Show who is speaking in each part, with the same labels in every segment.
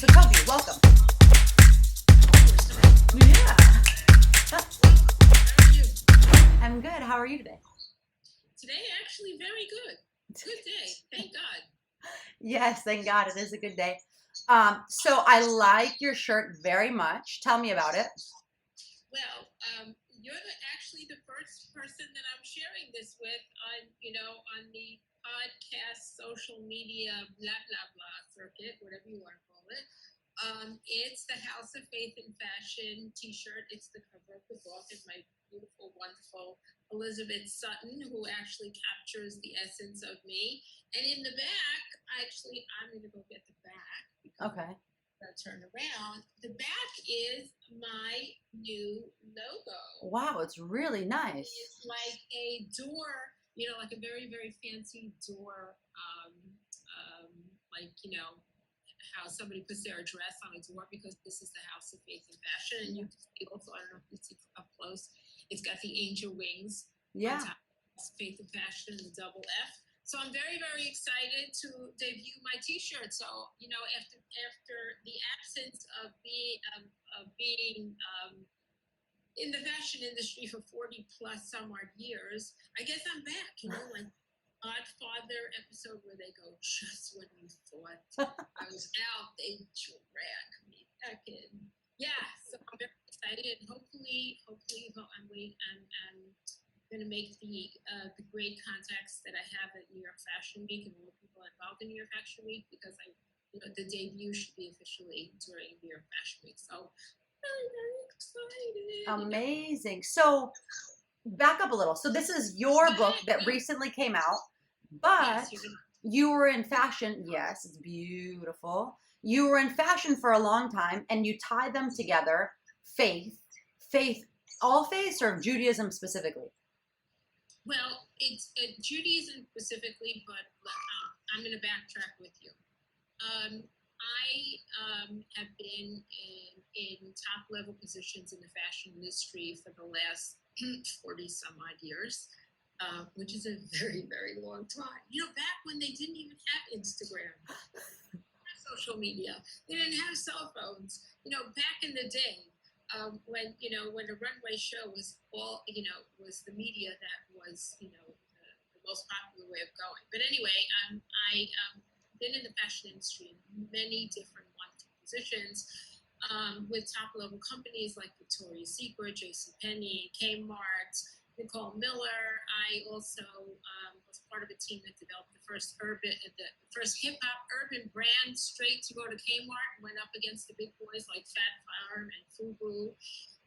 Speaker 1: So Tobi, welcome. Yeah.
Speaker 2: How are you?
Speaker 1: I'm good. How are you today?
Speaker 2: Today, actually, very good. Good day. Thank God.
Speaker 1: Yes, thank God. It is a good day. So I like your shirt very much. Tell me about it.
Speaker 2: Well, you're actually the first person that I'm sharing this with on the podcast, social media, blah, blah, blah circuit, whatever you want to call it. It's the House of Faith and Fashion t-shirt. It's the cover of the book. It's my beautiful, wonderful Elizabeth Sutton, who actually captures the essence of me. And in the back, actually, I'm going to go get the back.
Speaker 1: Okay.
Speaker 2: Turn around. The back is my new logo.
Speaker 1: Wow, it's really nice.
Speaker 2: It's like a door, like a very, very fancy door, how somebody puts their address on a door, because this is the House of Faith and Fashion. And you can see also, I don't know if you see up close, it's got the angel wings.
Speaker 1: Yeah.
Speaker 2: On top. Faith and Fashion, the double F. So I'm very, very excited to debut my T-shirt. So after the absence of being in the fashion industry for 40 plus some odd years, I guess I'm back. Like Godfather episode where they go, just when you thought I was out, they drag me back in. Yeah, so I'm very excited. Hopefully, I'm going to make the great contacts that I have at New York Fashion Week and all the people involved in New York Fashion Week, because the debut should be officially during New York Fashion Week. So very, very excited.
Speaker 1: Amazing. So back up a little. So this is your book that recently came out, but you were in fashion. Yes, it's beautiful. You were in fashion for a long time, and you tie them together. Faith, all faiths, or Judaism specifically?
Speaker 2: Well, it's Judaism specifically, but I'm going to backtrack with you. I have been in top level positions in the fashion industry for the last 40 some odd years, which is a very, very long time. Back when they didn't even have Instagram, social media, they didn't have cell phones. Back in the day. When the runway show was was the media that was the most popular way of going. But anyway, I been in the fashion industry in many different wonderful positions with top level companies like Victoria's Secret, JCPenney, Kmart, Nicole Miller. I also was part of a team that developed the first hip hop urban brand straight to go to Kmart and went up against the big boys like Fat Farm and FUBU.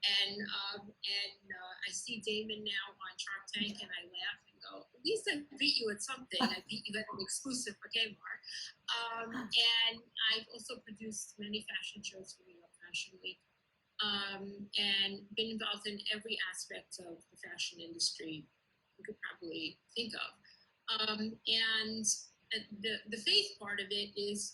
Speaker 2: And I see Damon now on Shark Tank, and I laugh and go, at least I beat you at something. I beat you at an exclusive for Kmart. And I've also produced many fashion shows for New York Fashion Week. And been involved in every aspect of the fashion industry you could probably think of. And the faith part of it is,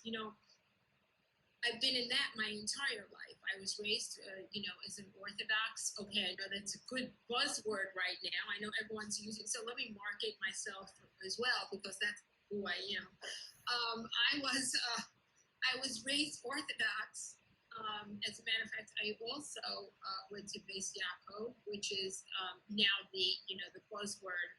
Speaker 2: I've been in that my entire life. I was raised, as an Orthodox. Okay, I know that's a good buzzword right now. I know everyone's using, so let me market myself as well, because that's who I am. I was raised Orthodox. As a matter of fact, I also went to Beis Yaakov, which is now the buzzword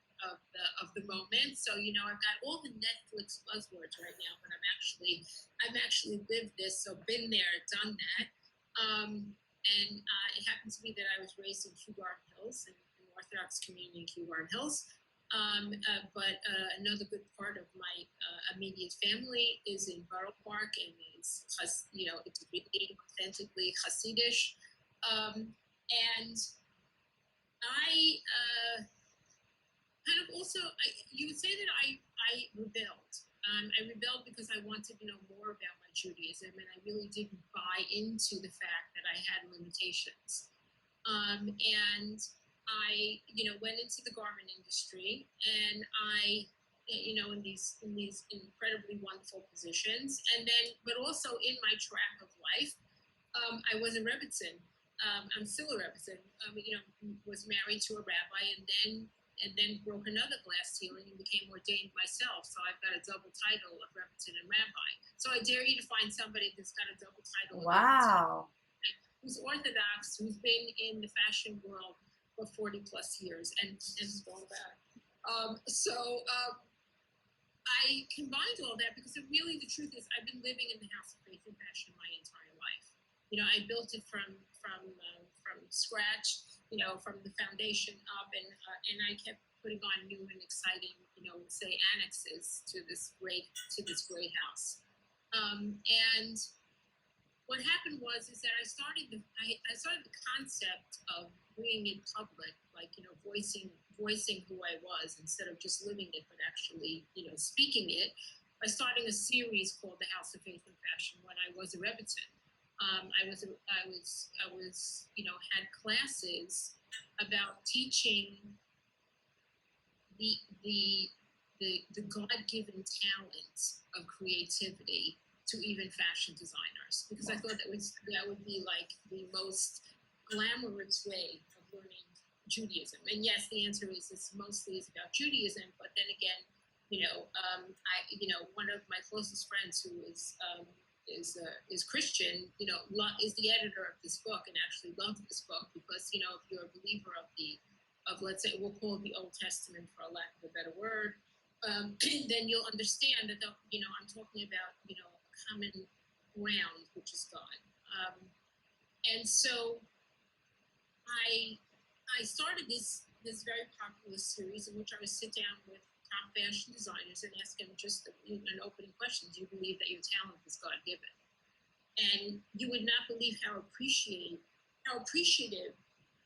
Speaker 2: of the moment. So I've got all the Netflix buzzwords right now, but I've actually lived this, so been there, done that. And it happens to be that I was raised in Kew Garden Hills, in an Orthodox community in Kew Garden Hills. But another good part of my immediate family is in Borough Park, and it's really authentically Hasidish. And I kind of also, you would say that I rebelled. I rebelled because I wanted to know more about my Judaism, and I really didn't buy into the fact that I had limitations. And I, went into the garment industry, and I, in these incredibly wonderful positions, and then, but also in my track of life, I was a Rabbitzen. I'm still a Rabbitzen. Was married to a rabbi, and then and then broke another glass ceiling and became ordained myself. So I've got a double title of Rabbitzen and Rabbi. So I dare you to find somebody that's got a double title.
Speaker 1: Wow.
Speaker 2: Who's Orthodox, who's been in the fashion world for 40 plus years and all that. I combined all that because really the truth is I've been living in the house of faith and fashion my entire life. I built it from scratch, from the foundation up, and I kept putting on new and exciting, say annexes to this great house. And what happened is that I started the concept of bringing it public, like voicing who I was instead of just living it, but actually speaking it, by starting a series called The House of Faith and Fashion when I was a Rabbitzen. I had classes about teaching the God-given talent of creativity to even fashion designers, because I thought that would be like the most glamorous way of learning Judaism. And yes, the answer is this mostly is about Judaism, but then again, one of my closest friends who is Christian, is the editor of this book and actually loved this book because, if you're a believer of let's say, we'll call it the Old Testament for lack of a better word, then you'll understand that, I'm talking about, a common ground, which is God. And so I started this very popular series in which I would sit down with top fashion designers and ask them just an opening question: do you believe that your talent is God-given? And you would not believe how appreciative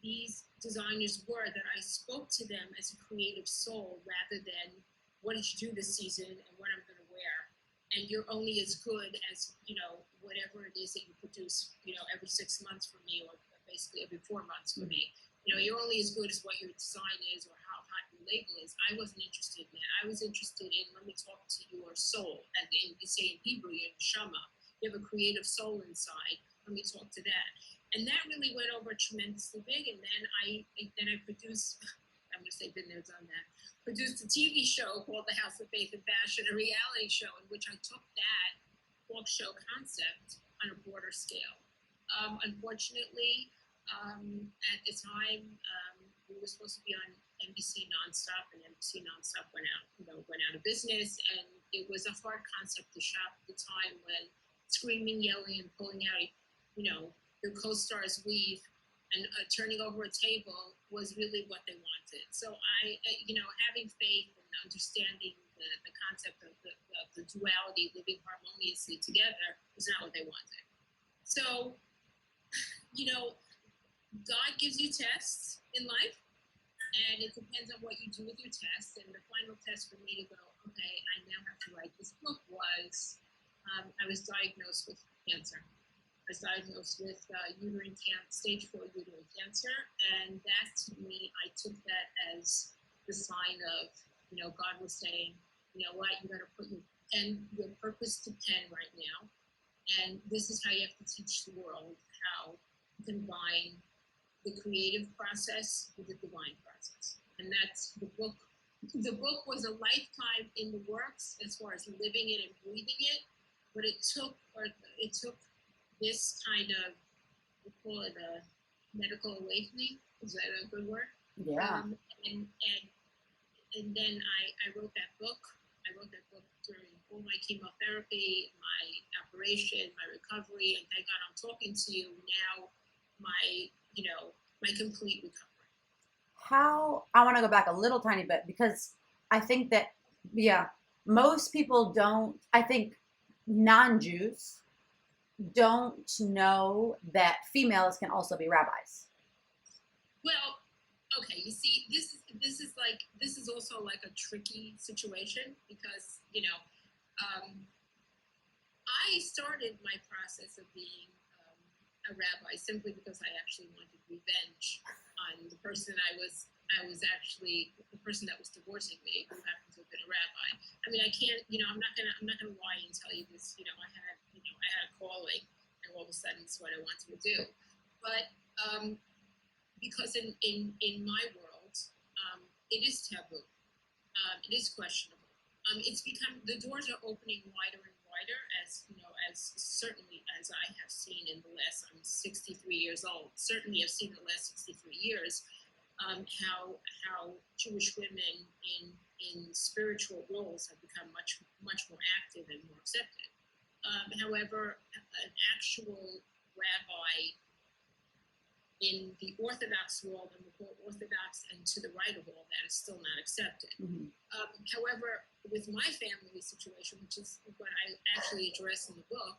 Speaker 2: these designers were, that I spoke to them as a creative soul rather than what did you do this season and what I'm going to wear. And you're only as good as, whatever it is that you produce, every 6 months for me, or basically every 4 months for me. You're only as good as what your design is or how hot your label is. I wasn't interested in that. I was interested in, let me talk to your soul. And you say in Hebrew, your neshama. You have a creative soul inside. Let me talk to that. And that really went over tremendously big. And then I produced, I'm going to say been there, done that, produced a TV show called The House of Faith and Fashion, a reality show in which I took that talk show concept on a broader scale. Unfortunately, at the time, we were supposed to be on NBC nonstop, and NBC nonstop went out of business, and it was a hard concept to shop at the time when screaming, yelling, and pulling out, your co-star's weave and turning over a table was really what they wanted. So having faith and understanding the concept of the duality, living harmoniously together, was not what they wanted. So, God gives you tests in life, and it depends on what you do with your tests. And the final test for me to go, okay, I now have to write this book was, I was diagnosed with cancer. I was diagnosed with stage 4 uterine cancer, and that to me, I took that as the sign of, God was saying, you know what, you got to put your purpose to pen right now, and this is how you have to teach the world how to combine the creative process with the divine process. And that's the book. The book was a lifetime in the works as far as living it and breathing it, but it took this kind of, we call it a medical awakening. Is that a good word?
Speaker 1: Yeah.
Speaker 2: And then I wrote that book. I wrote that book during all my chemotherapy, my operation, my recovery, and thank God I'm talking to you now. My complete recovery.
Speaker 1: I want to go back a little tiny bit, because I think that, most people don't, I think non-Jews don't know that females can also be rabbis.
Speaker 2: Well, okay, you see, this is also like a tricky situation because, I started my process of being a rabbi simply because I actually wanted revenge on the person I was actually the person that was divorcing me, who happened to have been a rabbi. I mean, I can't, I'm not gonna lie and tell you this. I had a calling, and all of a sudden it's what I wanted to do. But because in my world, it is taboo. It is questionable. It's become, the doors are opening wider and wider, as you know, as certainly as I have seen in the last, I'm 63 years old, certainly I've seen in the last 63 years, how Jewish women in spiritual roles have become much more active and more accepted. However, an actual rabbi in the Orthodox world, and the whole Orthodox and to the right of all that, is still not accepted.
Speaker 1: Mm-hmm.
Speaker 2: However, with my family situation, which is what I actually address in the book,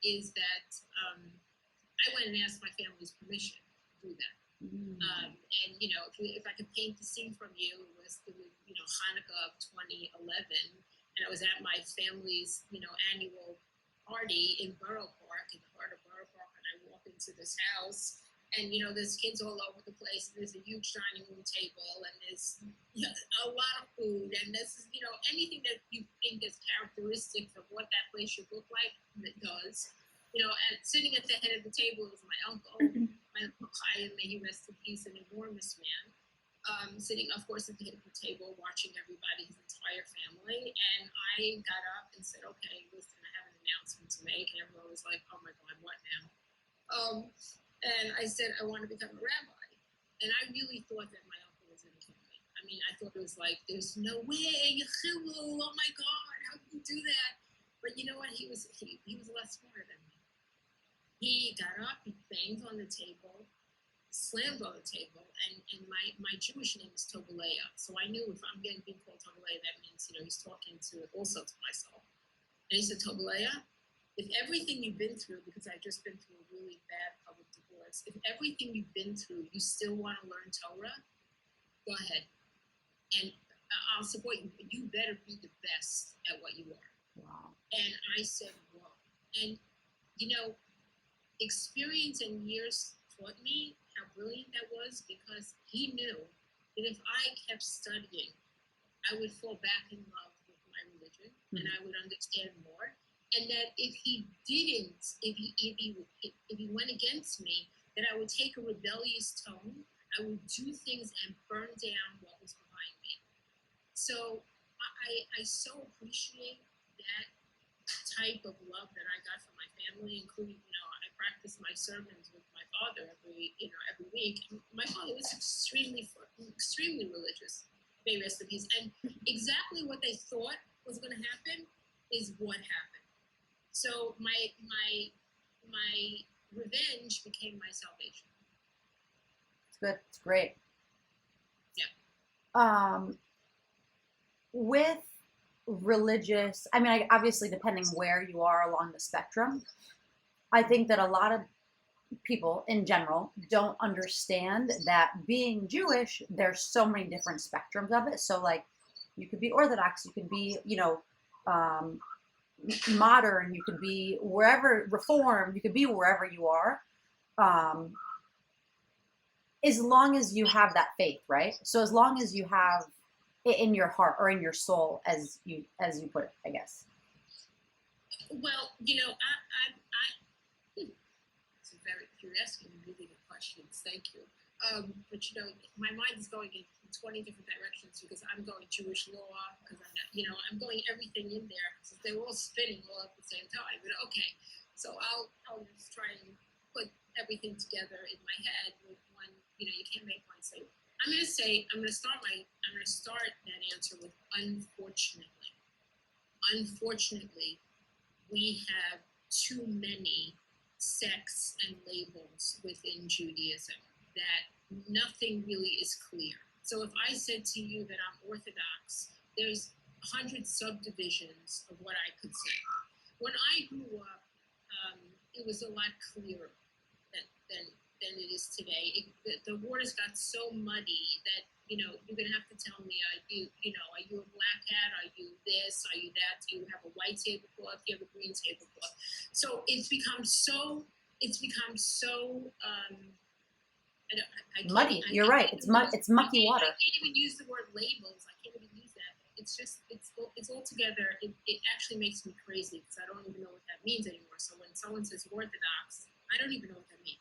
Speaker 2: is that I went and asked my family's permission to do that.
Speaker 1: Mm-hmm.
Speaker 2: And you know, if I could paint the scene from you, it was you know, Hanukkah of 2011, and I was at my family's, you know, annual party in Borough Park, in the heart of Borough Park, and I walk into this house. And, you know, there's kids all over the place. And there's a huge dining room table, and there's, you know, a lot of food. And this is, you know, anything that you think is characteristics of what that place should look like, it does. You know, and sitting at the head of the table is my uncle Chaim, may he rest in peace, an enormous man. Sitting, of course, at the head of the table, watching everybody, his entire family. And I got up and said, okay, listen, I have an announcement to make. And everyone was like, oh my God, what now? And I said, I want to become a rabbi. And I really thought that my uncle was going to kill me. I mean, I thought it was like, there's no way, oh my God, how can you do that? But you know what? He was a lot smarter than me. He got up, he banged on the table, slammed on the table, and my Jewish name is Tobi. So I knew if I'm being called Tobi, that means, you know, he's talking to my soul. And he said, Tobi, if everything you've been through, because I've just been through a really bad public divorce, if everything you've been through, you still want to learn Torah, go ahead. And I'll support you. You better be the best at what you are.
Speaker 1: Wow.
Speaker 2: And I said, whoa. And, you know, experience and years taught me how brilliant that was, because he knew that if I kept studying, I would fall back in love with my religion, and I would understand more. And that if he didn't, if he went against me, that I would take a rebellious tone, I would do things and burn down what was behind me. So I so appreciate that type of love that I got from my family, including, you know, I practice my sermons with my father every week. My father was extremely religious, may rest in peace. And exactly what they thought was going to happen is what happened. So my revenge became my salvation.
Speaker 1: It's good. It's great.
Speaker 2: Yeah.
Speaker 1: With religious, I mean, obviously depending where you are along the spectrum, I think that a lot of people in general don't understand that being Jewish, there's so many different spectrums of it. So like, you could be Orthodox, you could be, you know, modern, you could be wherever, Reform, you could be wherever you are, as long as you have that faith, right? So as long as you have it in your heart or in your soul, as you put it, I guess.
Speaker 2: Well, you know, you're asking really good questions. Thank you. But you know, my mind is going in 20 different directions, because I'm going Jewish law, because I'm going everything in there, because they're all spinning all at the same time. But okay, so I'll just try and put everything together in my head with one. You know, you can't make one say. I'm going to start that answer with unfortunately. Unfortunately, we have too many sects and labels within Judaism that nothing really is clear. So if I said to you that I'm Orthodox, there's 100 subdivisions of what I could say. When I grew up, it was a lot clearer than it is today. The waters got so muddy that, you know, you're going to have to tell me, are you a black hat? Are you this? Are you that? Do you have a white tablecloth? Do you have a green tablecloth? So it's become so
Speaker 1: muddy. You're right. It's mucky water.
Speaker 2: I can't even use the word labels. I can't even use that. It's just, it's all together. It actually makes me crazy, because I don't even know what that means anymore. So when someone says Orthodox, I don't even know what that means.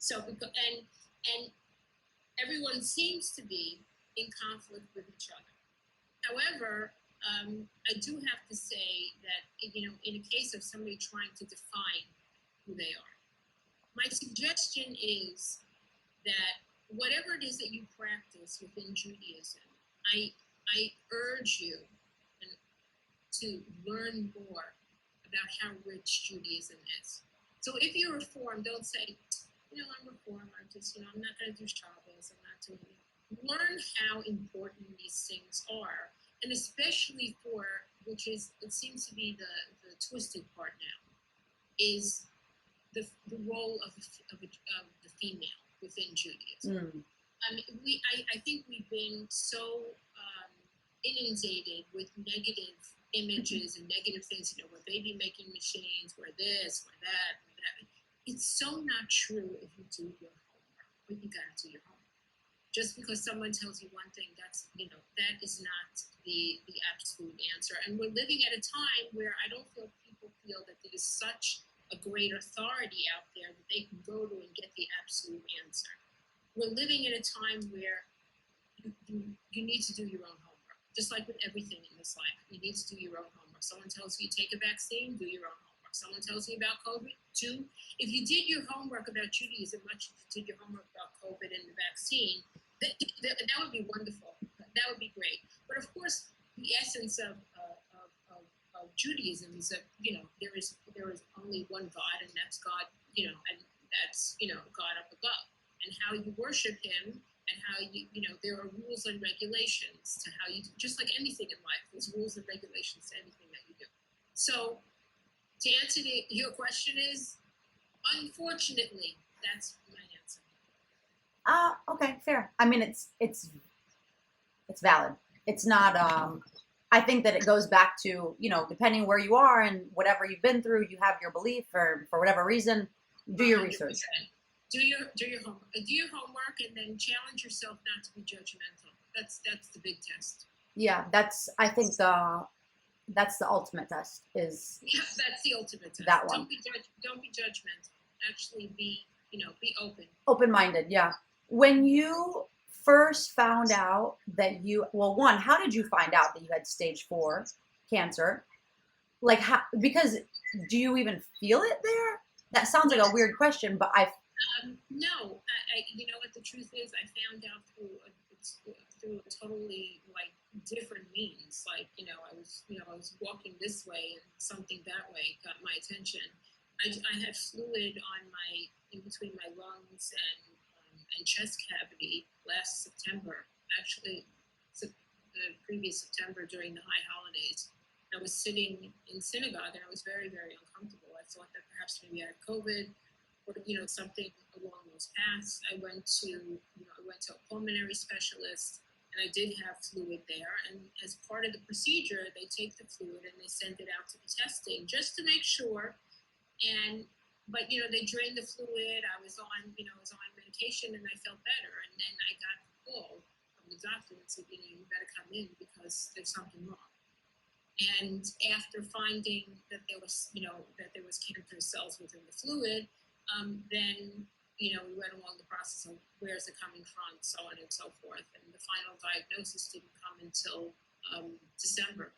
Speaker 2: So, and everyone seems to be in conflict with each other. However, I do have to say that, in a case of somebody trying to define who they are, my suggestion is that whatever it is that you practice within Judaism, I urge you to learn more about how rich Judaism is. So if you're Reformed, don't say, I'm Reformed, I'm not going to do Shabbos, I'm not doing it. Learn how important these things are, and especially which it seems to be the twisted part now, is the role of the female within Judaism. I think we've been so inundated with negative images and negative things, we're baby making machines, we're this, we're that, we're that. It's so not true if you do your homework, but you gotta do your homework. Just because someone tells you one thing, that is not the absolute answer. And we're living at a time where I don't feel people feel that there is such a great authority out there that they can go to and get the absolute answer. We're living in a time where you need to do your own homework, just like with everything in this life. You need to do your own homework. Someone tells you take a vaccine, do your own homework. Someone tells you about COVID, do. If you did your homework about Judaism, much as you did your homework about COVID and the vaccine, that would be wonderful. That would be great. But of course, the essence of Judaism is that there is only one God, and that's God. And that's God up above, and how you worship Him, and how there are rules and regulations to how you do, just like anything in life. There's rules and regulations to anything that you do. So, to answer your question is, unfortunately, that's my answer.
Speaker 1: Okay, fair. I mean, it's valid. It's not. I think that it goes back to depending where you are and whatever you've been through, you have your belief, or for whatever reason, do your
Speaker 2: 100%.
Speaker 1: research.
Speaker 2: Do your homework. Do your homework, and then challenge yourself not to be judgmental. That's the big test.
Speaker 1: Yeah, I think that's the ultimate test. Is
Speaker 2: that's the ultimate test.
Speaker 1: That one.
Speaker 2: Don't be judgmental. Actually, be open.
Speaker 1: Open-minded. Yeah. When you first found out that how did you find out that you had stage 4 cancer? Like, how? Because do you even feel it there? That sounds like a weird question, but
Speaker 2: no. You know what the truth is? I found out through a totally different means. I was walking this way and something that way got my attention. I had fluid in between my lungs and chest cavity last September. Actually, the previous September during the high holidays. I was sitting in synagogue and I was very, very uncomfortable. I thought that perhaps maybe I had COVID or something along those paths. I went to a pulmonary specialist, and I did have fluid there. And as part of the procedure, they take the fluid and they send it out to the testing just to make sure. But they drained the fluid. I was on medication and I felt better. And then I got a call from the doctor and said, you better come in because there's something wrong. And after finding that there was cancer cells within the fluid, then we went along the process of where is it coming from, so on and so forth. And the final diagnosis didn't come until December.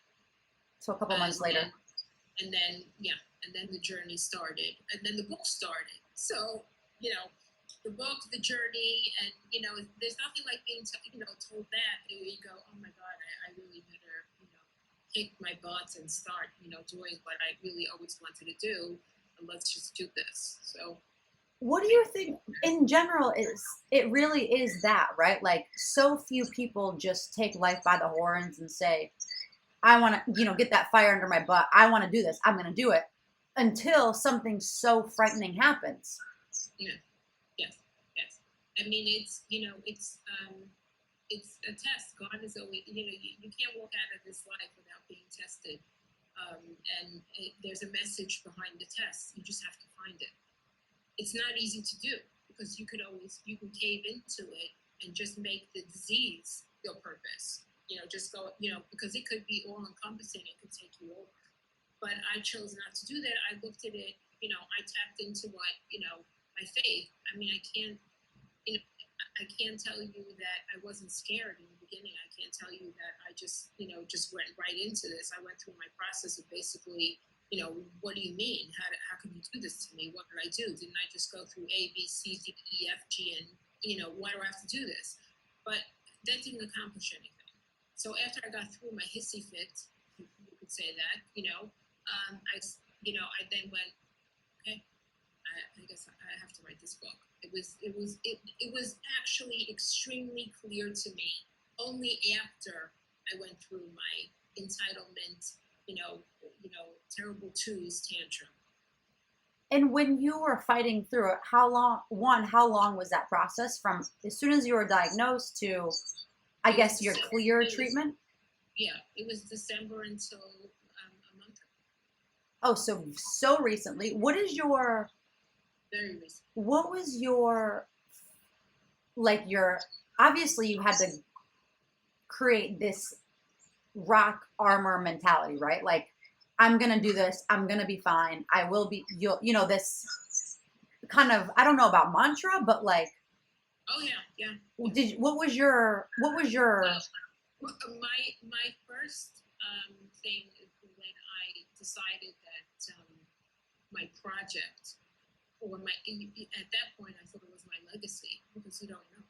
Speaker 1: So a couple months later.
Speaker 2: And then the journey started, and then the book started. So the book, the journey, and there's nothing like being told that. You go, oh my God, I really better kick my butts and start doing what I really always wanted to do, and let's just do this. So
Speaker 1: what do you think in general it really is that, right? Like, so few people just take life by the horns and say, I want to get that fire under my butt, I want to do this, I'm going to do it, until something so frightening happens.
Speaker 2: Yeah. Yes. I mean, it's a test. God is always, you can't walk out of this life without being tested. There's a message behind the test. You just have to find it. It's not easy to do because you can cave into it and just make the disease your purpose. Just go, because it could be all encompassing. It could take you over. But I chose not to do that. I looked at it, I tapped into what, my faith. I mean, I can't, I can't tell you that I wasn't scared in the beginning. I can't tell you that I just, just went right into this. I went through my process of basically, what do you mean? How can you do this to me? What did I do? Didn't I just go through A, B, C, D, E, F, G, and, why do I have to do this? But that didn't accomplish anything. So after I got through my hissy fit, you could say that, I then went, okay, I guess I have to write this book. It was actually extremely clear to me only after I went through my entitlement, terrible twos tantrum.
Speaker 1: And when you were fighting through it, how long was that process from as soon as you were diagnosed to, I guess, your clear treatment?
Speaker 2: Yeah, it was December until a month ago.
Speaker 1: Oh, so recently.
Speaker 2: Very recent.
Speaker 1: What was your obviously you had to create this rock armor mentality, right? Like, I'm going to do this. I'm going to be fine. I will be, this kind of, I don't know about mantra, but like,
Speaker 2: oh yeah.
Speaker 1: What was your,
Speaker 2: my first thing when I decided that my project, or at that point I thought it was my legacy, because you don't know.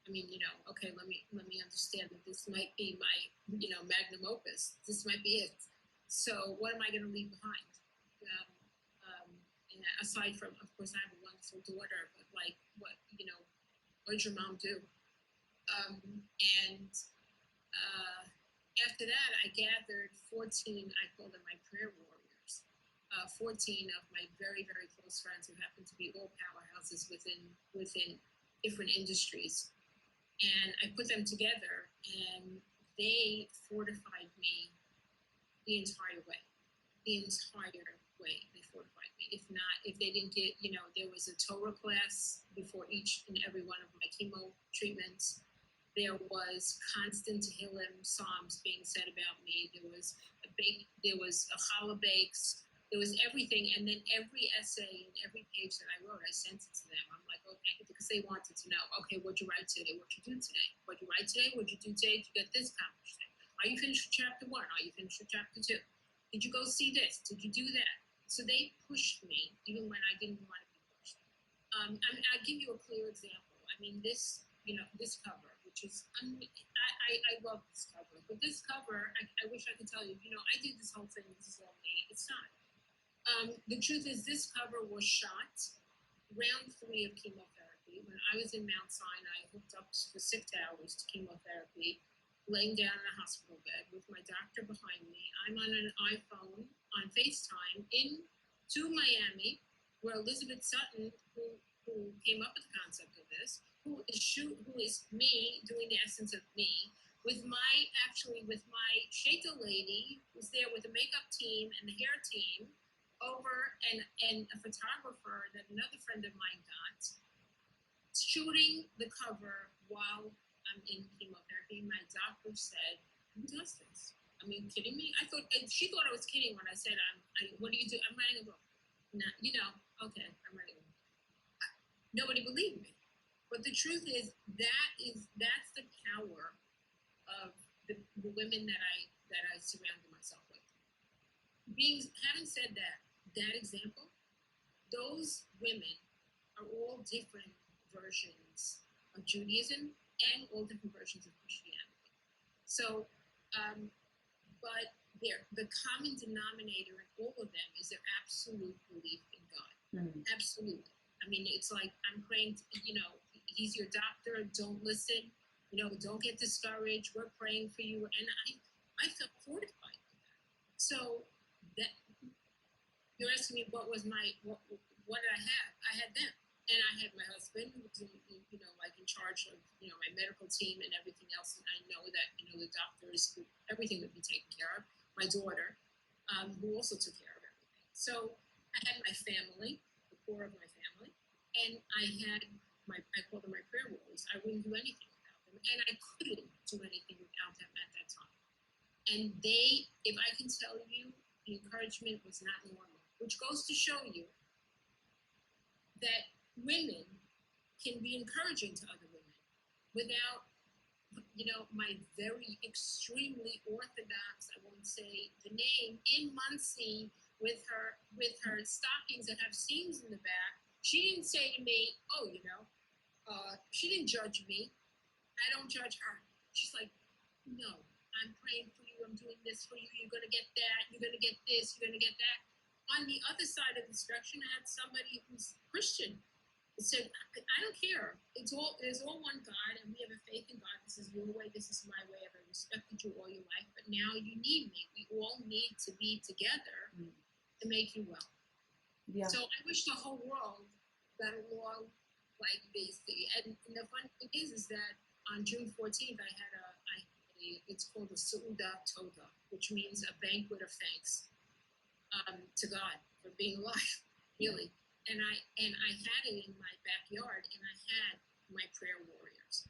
Speaker 2: I mean, okay, let me understand that this might be my, magnum opus. This might be it. So what am I going to leave behind? And aside from, of course, I have a wonderful daughter, but like, what did your mom do? And after that, I gathered 14, I call them my prayer warriors, 14 of my very, very close friends who happen to be all powerhouses within different industries. And I put them together, and they fortified me the entire way. They fortified me. If they didn't get, there was a Torah class before each and every one of my chemo treatments. There was constant Tehillim psalms being said about me. There was a challah bakes. There was everything, and then every essay and every page that I wrote, I sent it to them. I'm like, okay, because they wanted to know, okay, what'd you write today? What'd you do today? What'd you write today? What'd you do today to get this accomplished? Are you finished with chapter 1? Are you finished with chapter 2? Did you go see this? Did you do that? So they pushed me even when I didn't want to be pushed. I'll give you a clear example. I mean, this cover, which is, I love this cover, but this cover, I wish I could tell you, I did this whole thing. This is all me. It's not. The truth is, this cover was shot round 3 of chemotherapy. When I was in Mount Sinai, hooked up for 6 hours to chemotherapy, laying down in a hospital bed with my doctor behind me. I'm on an iPhone on FaceTime to Miami, where Elizabeth Sutton, who came up with the concept of this, who is me doing the essence of me, with my Shaita lady who's there with the makeup team and the hair team, over and a photographer that another friend of mine got, shooting the cover while I'm in chemotherapy. My doctor said, "Who does this? I mean, kidding me?" She thought I was kidding when I said, "What do you do?" "I'm writing a book." "No, okay, I'm writing a book." Nobody believed me, but the truth is that's the power of the women that I surrounded myself with. Having said that example, those women are all different versions of Judaism and all different versions of Christianity. So, but the common denominator in all of them is their absolute belief in God. Mm-hmm. Absolutely. I mean, it's like, I'm praying, he's your doctor, don't listen, don't get discouraged, we're praying for you. And I felt fortified with that. So that, you're asking me what did I have? I had them. And I had my husband, who was, in charge of, my medical team and everything else. And I know that, the doctors, everything would be taken care of. My daughter, who also took care of everything. So I had my family, the core of my family, and I had I call them my prayer warriors. I wouldn't do anything without them. And I couldn't do anything without them at that time. And if I can tell you, the encouragement was not normal, which goes to show you that women can be encouraging to other women. without, my very extremely orthodox, I won't say the name, in Muncie with her stockings that have seams in the back. She didn't say to me, oh, she didn't judge me. I don't judge her. She's like, no, I'm praying for you. I'm doing this for you. You're going to get that. You're going to get this. You're going to get that. On the other side of the spectrum, I had somebody who's Christian. Said, I don't care. There's all one God, and we have a faith in God. This is your way. This is my way. I've respected you all your life, but now you need me. We all need to be together to make you well. Yeah. So I wish the whole world got along like this. And the fun thing is that on June 14th, I had it's called a Seuda Toda, which means a banquet of thanks to God for being alive, really. And I had it in my backyard, and I had my prayer warriors.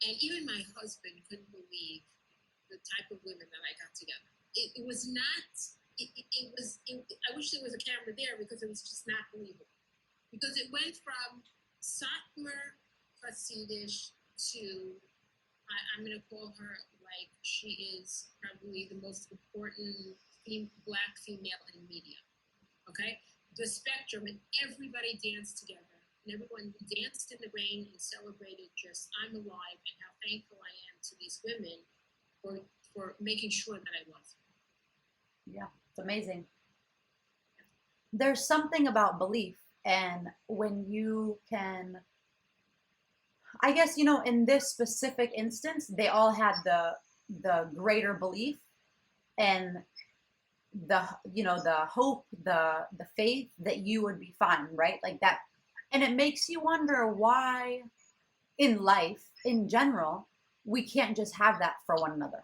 Speaker 2: And even my husband couldn't believe the type of women that I got together. It was not, I wish there was a camera there because it was just not believable. Because it went from Satmar Hasidish to, I'm going to call her like she is probably the most important Black female in media, okay? The spectrum, and everybody danced together, and everyone danced in the rain and celebrated just I'm alive and how thankful I am to these women for making sure that I was.
Speaker 1: Yeah, it's amazing. There's something about belief, and when you can, I guess, in this specific instance, they all had the greater belief and the hope, the faith that you would be fine, right? Like that. And it makes you wonder why in life in general we can't just have that for one another.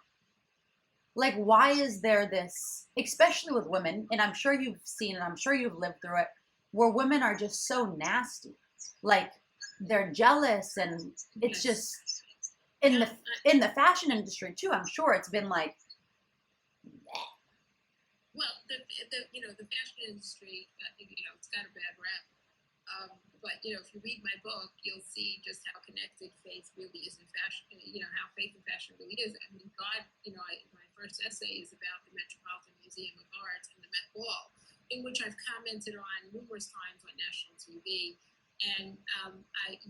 Speaker 1: Like, why is there this, especially with women, and I'm sure you've seen it, I'm sure you've lived through it, where women are just so nasty, like they're jealous, and it's just in the fashion industry too. I'm sure it's been like,
Speaker 2: well, the fashion industry, it's got a bad rap. But if you read my book, you'll see just how connected faith really is in fashion. How faith and fashion really is. I mean, God. My first essay is about the Metropolitan Museum of Art and the Met Ball, in which I've commented on numerous times on national TV, and I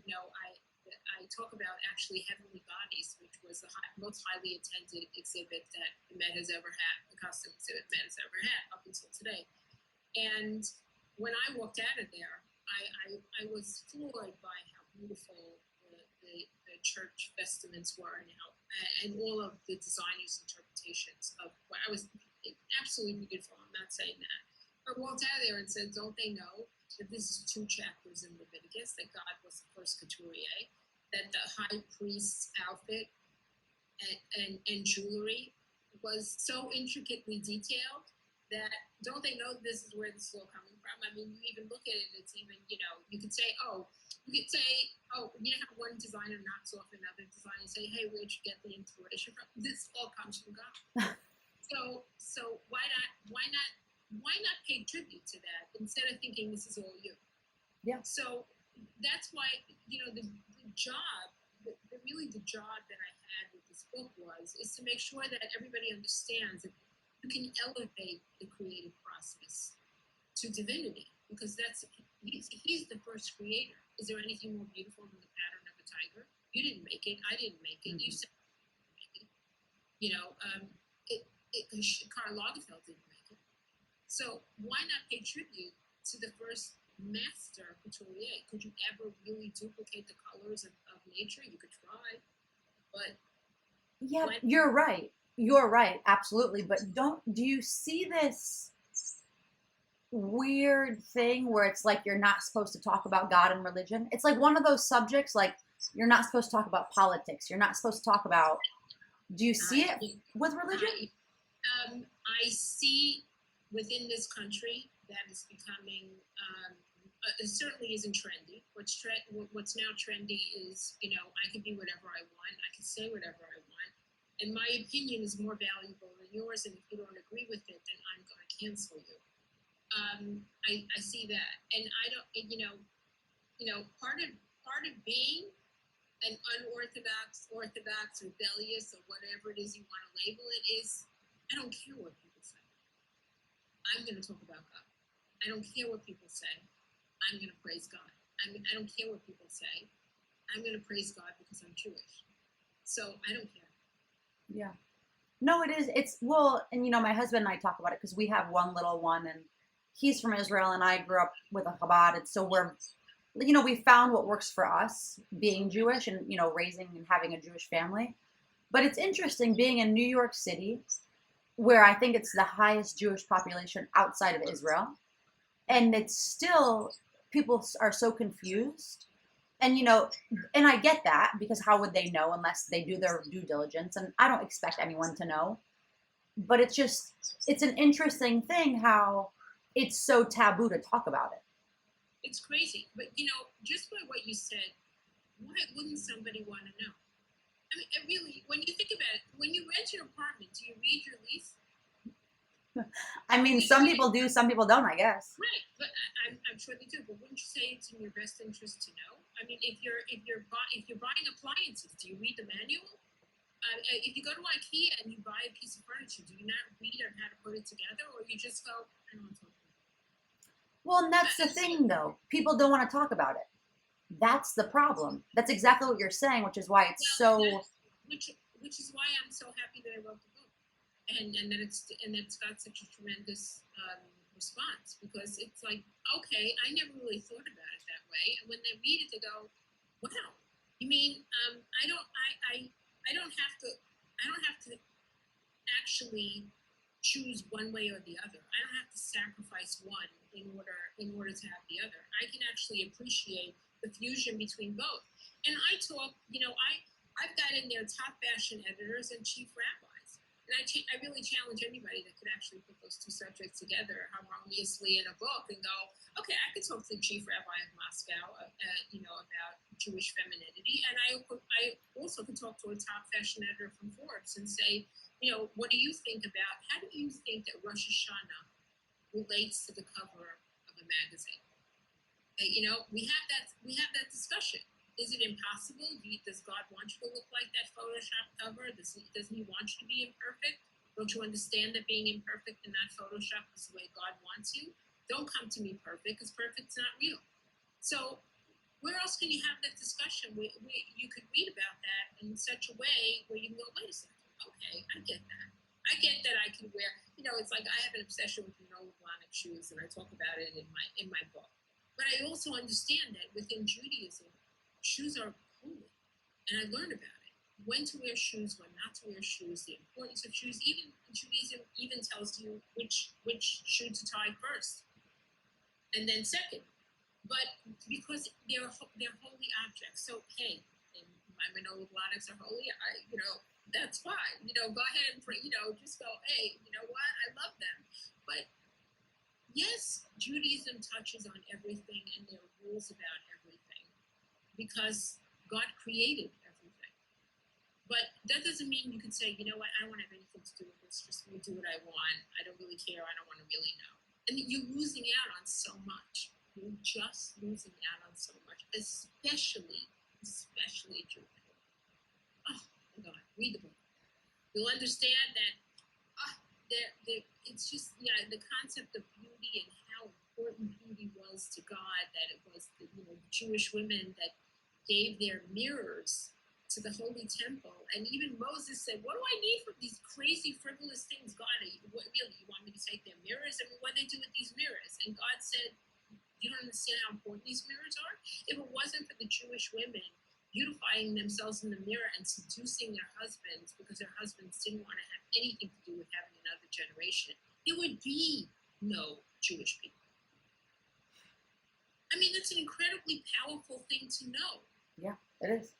Speaker 2: talk about actually Heavenly Bodies, which was the most highly attended exhibit that the Met has ever had, the costume exhibit the Met has ever had up until today. And when I walked out of there, I was floored by how beautiful the church vestments were and all of the designers' interpretations of what I was absolutely beautiful. I'm not saying that. I walked out of there and said, don't they know that this is 2 chapters in Leviticus, that God was the first couturier, that the high priest's outfit and jewelry was so intricately detailed that don't they know this is where this is all coming from? I mean, you even look at it, it's even, you could say, how one designer knocks off another designer and say, hey, where'd you get the inspiration from? This all comes from God. So why not pay tribute to that instead of thinking this is all you?
Speaker 1: Yeah.
Speaker 2: So that's why, the job, the job that I had with this book is to make sure that everybody understands that you can elevate the creative process to divinity, because he's the first creator. Is there anything more beautiful than the pattern of a tiger? You didn't make it. I didn't make it. Mm-hmm. You said you didn't make it. Karl Lagerfeld didn't make it. So why not pay tribute to the first master couturier? Could you ever really duplicate the colors of nature? You could try, but
Speaker 1: yeah, you're right. You're right, absolutely. But do you see this weird thing where it's like you're not supposed to talk about God and religion? It's like one of those subjects, like you're not supposed to talk about politics. You're not supposed to talk about. Do you see it with religion?
Speaker 2: I see within this country that is becoming. It certainly isn't trendy. What's now trendy is, I can be whatever I want. I can say whatever I want. And my opinion is more valuable than yours. And if you don't agree with it, then I'm going to cancel you. I see that. And I don't, part of being an unorthodox, orthodox, rebellious, or whatever it is you want to label it is, I don't care what people say. I'm going to talk about God. I don't care what people say. I'm going to praise God. I don't care what people say. I'm going to praise God because I'm Jewish. So I don't care.
Speaker 1: Yeah. No, it is. It's, well, and my husband and I talk about it because we have one little one, and he's from Israel, and I grew up with a Chabad, and so we found what works for us being Jewish and, raising and having a Jewish family. But it's interesting being in New York City, where I think it's the highest Jewish population outside of Israel. And it's still, people are so confused. And, and I get that, because how would they know unless they do their due diligence? And I don't expect anyone to know. But it's an interesting thing how it's so taboo to talk about it.
Speaker 2: It's crazy. But, just by what you said, why wouldn't somebody want to know? I mean, really, when you think about it, when you rent your apartment, do you read your lease?
Speaker 1: I mean, some people do, some people don't, I guess.
Speaker 2: Right, but I'm sure they do. But wouldn't you say it's in your best interest to know? I mean, if you're buying appliances, do you read the manual? If you go to IKEA and you buy a piece of furniture, do you not read on how to put it together, or you just go, I don't want to talk about it?
Speaker 1: Well, and that's the thing, though. People don't want to talk about it. That's the problem. That's exactly what you're saying, which is why it's
Speaker 2: which is why I'm so happy that I wrote the book, and that it's got such a tremendous response, because it's like, okay, I never really thought about it that way, and when they read it, they go, wow, you mean I don't have to actually choose one way or the other. I don't have to sacrifice one in order to have the other. I can actually appreciate the fusion between both. And I talk, I've got in there top fashion editors and chief rabbis. And I really challenge anybody that could actually put those two subjects together harmoniously in a book and go, okay, I could talk to the chief rabbi of Moscow, about Jewish femininity. And I also could talk to a top fashion editor from Forbes and say, what do you think about, how do you think that Rosh Hashanah relates to the cover of a magazine? We have that discussion. Is it impossible? Does God want you to look like that Photoshop cover? Doesn't he want you to be imperfect? Don't you understand that being imperfect and not Photoshop is the way God wants you? Don't come to me perfect, because perfect's not real. So where else can you have that discussion? You could read about that in such a way where you can go, wait a second, okay, I get that. I get that I can wear, it's like I have an obsession with monoblanc shoes, and I talk about it in my book. But I also understand that within Judaism, shoes are holy, and I learned about it. When to wear shoes, when not to wear shoes, the importance of shoes. Even Judaism even tells you which shoe to tie first, and then second. But because they're holy objects, so hey, and my monoblancs are holy. That's fine. Go ahead and pray. Just go. Hey, you know what? I love them, but. Yes, Judaism touches on everything, and there are rules about everything, because God created everything. But that doesn't mean you can say, you know what, I don't want to have anything to do with this, just let me do what I want, I don't really care, I don't want to really know. And you're losing out on so much. You're just losing out on so much, especially Jewish people. Oh, my God, read the book. You'll understand that it's just, the concept of beauty and how important beauty was to God, that it was the Jewish women that gave their mirrors to the Holy Temple. And even Moses said, what do I need for these crazy, frivolous things? God, what, really, you want me to take their mirrors? I mean, what do they do with these mirrors? And God said, you don't understand how important these mirrors are? If it wasn't for the Jewish women beautifying themselves in the mirror and seducing their husbands because their husbands didn't want to have anything to do with having another generation, there would be no Jewish people. I mean, that's an incredibly powerful thing to know.
Speaker 1: Yeah, it is.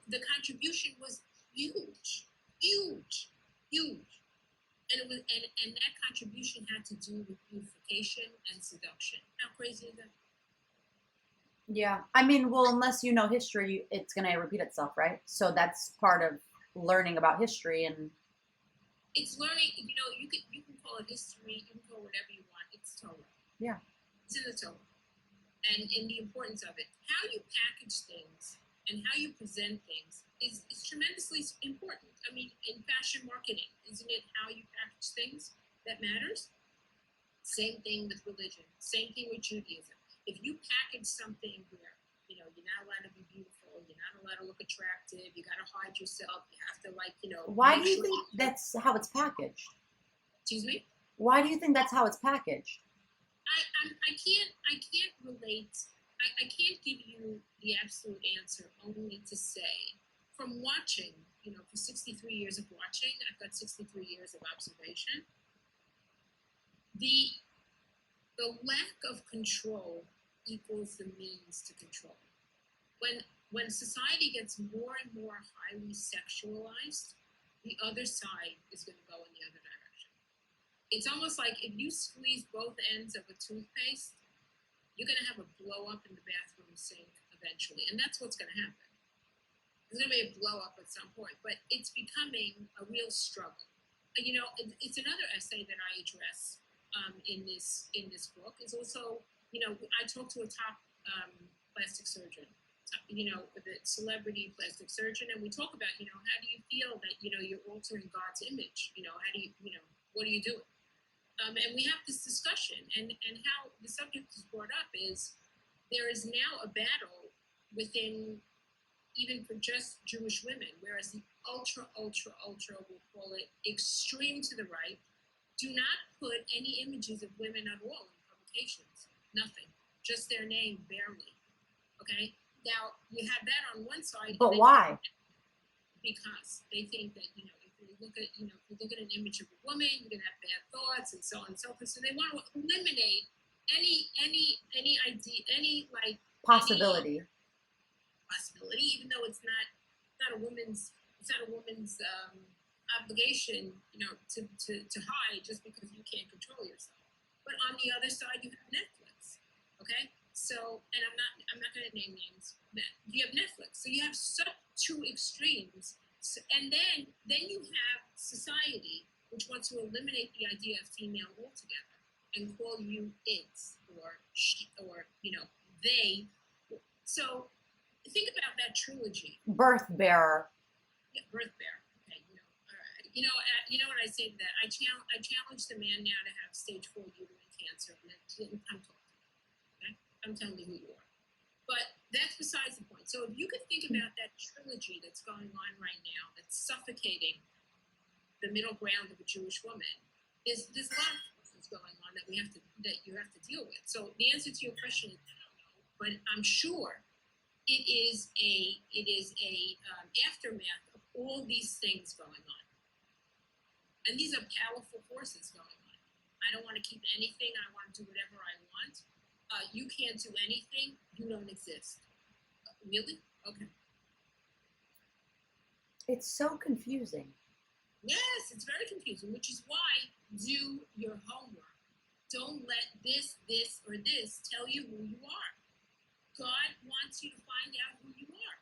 Speaker 2: The contribution was huge. And it was, and that contribution had to do with beautification and seduction. How crazy is that?
Speaker 1: Yeah, I mean, well, unless you know history, it's going to repeat itself, right? So that's part of learning about history, and
Speaker 2: it's learning. You can call it history, you can call it whatever you want. It's Torah.
Speaker 1: Yeah,
Speaker 2: it's in the Torah, and the importance of it. How you package things and how you present things is tremendously important. I mean, in fashion marketing, isn't it how you package things that matters? Same thing with religion. Same thing with Judaism. If you package something where, you know, you're not allowed to be beautiful, you're not allowed to look attractive, you got to hide yourself, you have to, like, you know.
Speaker 1: Why do you think that's how it's packaged?
Speaker 2: Excuse me?
Speaker 1: Why do you think that's how it's packaged?
Speaker 2: I can't relate. I can't give you the absolute answer, only to say, from watching, you know, for 63 years of watching, I've got 63 years of observation. The lack of control equals the means to control. When society gets more and more highly sexualized, the other side is going to go in the other direction. It's almost like if you squeeze both ends of a toothpaste, you're going to have a blow up in the bathroom sink eventually, and that's what's going to happen. There's going to be a blow up at some point, but it's becoming a real struggle. You know, it's another essay that I address in this book. Is also, you know, I talked to a top plastic surgeon, you know, the celebrity plastic surgeon, and we talk about, you know, how do you feel that, you know, you're altering God's image? You know, how do you know, what are you doing? And we have this discussion, and how the subject is brought up is there is now a battle within, even for just Jewish women, whereas the ultra, we'll call it extreme to the right, do not put any images of women at all in publications. Nothing. Just their name, barely. Okay? Now, you have that on one side.
Speaker 1: But why?
Speaker 2: Because they think that, you know, if you look at an image of a woman, you're going to have bad thoughts and so on and so forth. So they want to eliminate any idea, any like
Speaker 1: possibility,
Speaker 2: even though it's not a woman's obligation, you know, to hide just because you can't control yourself. But on the other side, you have Netflix. Okay, so, and I'm not going to name names. You have Netflix, so you have such two extremes. So, and then you have society, which wants to eliminate the idea of female altogether and call you it or she, or, you know, they. So think about that trilogy.
Speaker 1: Birth bearer.
Speaker 2: Yeah, birth bearer. Okay, you know what I say to that? I challenge the man now to have stage 4 uterine cancer, and I'm talking. Okay, I'm telling you who you are. But that's besides the point. So if you could think about that trilogy that's going on right now, that's suffocating the middle ground of a Jewish woman, there's a lot of things going on that you have to deal with. So the answer to your question is I don't know, but I'm sure it is a aftermath of all these things going on, and these are powerful forces going on. I don't want to keep anything. I want to do whatever I want. You can't do anything. You don't exist. Really? Okay.
Speaker 1: It's so confusing.
Speaker 2: Yes, it's very confusing, which is why do your homework. Don't let this, or this tell you who you are. God wants you to find out who you are.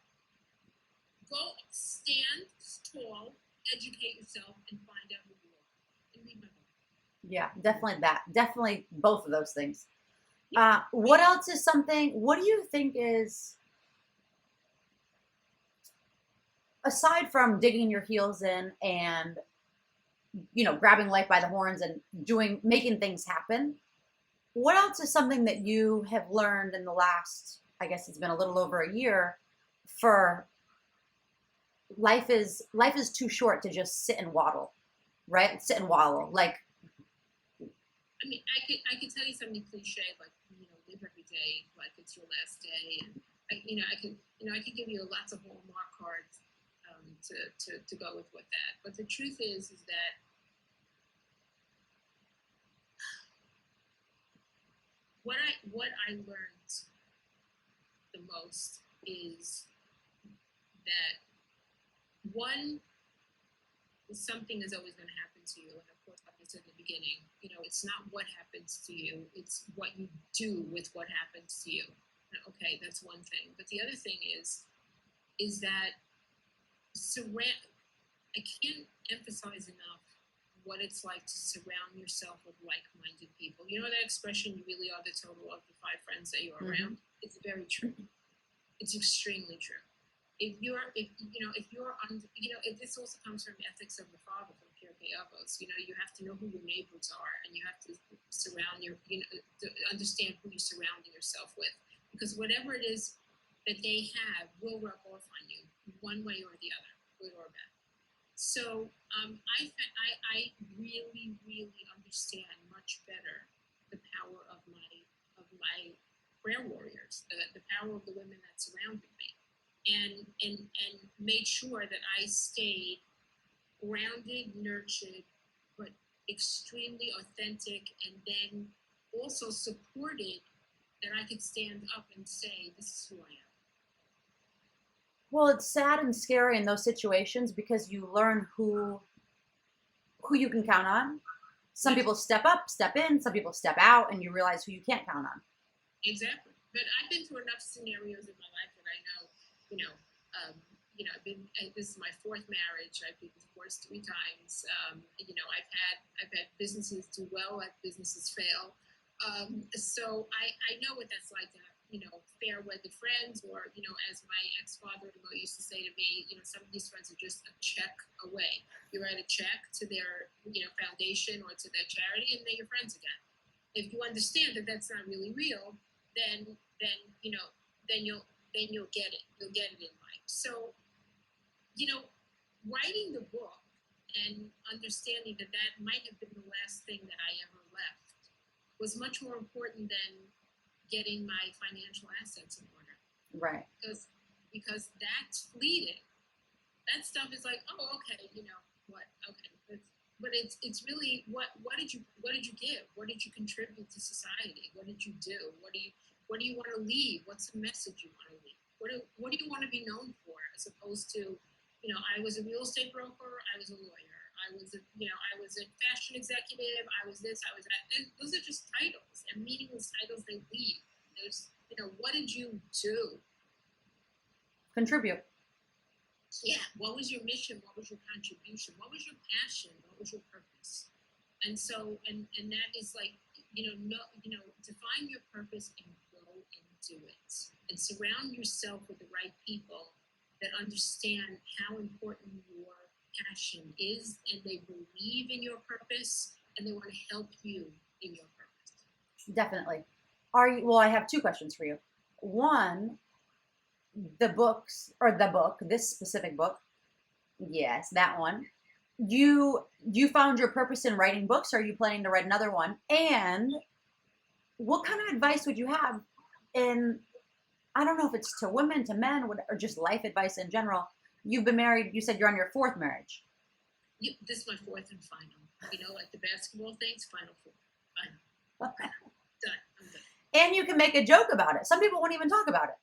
Speaker 2: Go stand tall, educate yourself, and find out who you are. And read my book.
Speaker 1: Yeah, definitely that. Definitely both of those things. What else is something, what do you think is, aside from digging your heels in and, you know, grabbing life by the horns and making things happen, what else is something that you have learned in the last, I guess it's been a little over a year, for life is too short to just sit and waddle, right? Sit and waddle. Like,
Speaker 2: I mean, I could tell you something cliche, like, you know, live every day like it's your last day, and I could give you lots of Hallmark cards to go with that. But the truth is that what I learned the most is that one, something is always going to happen to you, and of course, like I said in the beginning, you know, it's not what happens to you, it's what you do with what happens to you. Okay, that's one thing. But the other thing is that I can't emphasize enough what it's like to surround yourself with like-minded people. You know that expression, you really are the total of the 5 friends that you're around? It's very true. It's extremely true. if you're this also comes from ethics of the father, from Pirkei Avos. You have to know who your neighbors are, and you have to to understand who you're surrounding yourself with, because whatever it is that they have will rub off on you one way or the other, good or bad. So I really, really understand much better the power of my prayer warriors, the power of the women that surrounded me, and made sure that I stayed grounded, nurtured, but extremely authentic, and then also supported, that I could stand up and say, this is who I am.
Speaker 1: Well, it's sad and scary in those situations because you learn who you can count on. Some people step up, step in, some people step out, and you realize who you can't count on.
Speaker 2: Exactly. But I've been through enough scenarios in my life that I know, this is my fourth marriage. I've been divorced 3 times. I've had businesses do well, I've businesses fail. So I know what that's like to have, fair weather friends, or, as my ex-father-in-law used to say to me, some of these friends are just a check away. You write a check to their, foundation or to their charity, and they're your friends again. If you understand that that's not really real, then you'll get it. You'll get it in life. So, writing the book and understanding that might have been the last thing that I ever left was much more important than getting my financial assets in order.
Speaker 1: Right.
Speaker 2: Because that's fleeting. That stuff is like, oh, okay, what? Okay, but it's really what did you give? What did you contribute to society? What did you do? What do you want to leave? What's the message you want to leave? What do you want to be known for? As opposed to, I was a real estate broker, I was a lawyer, I was a fashion executive, I was this, I was that. And those are just titles, and meaningless titles. They leave. There's, what did you do?
Speaker 1: Contribute.
Speaker 2: Yeah. What was your mission? What was your contribution? What was your passion? What was your purpose? And so, and that is like, define your purpose and go and do it. And surround yourself with the right people that understand how important your passion is, and they believe in your purpose, and they want to help you in your purpose.
Speaker 1: Definitely. Well, I have 2 questions for you. One, this specific book, yes, that one. You found your purpose in writing books, or are you planning to write another one? And what kind of advice would you have in, I don't know if it's to women, to men, or just life advice in general? You've been married, you said you're on your 4th marriage.
Speaker 2: Yeah, this is my 4th and final. Like the basketball things, final 4. Final. Done. I'm done.
Speaker 1: And you can make a joke about it. Some people won't even talk about it.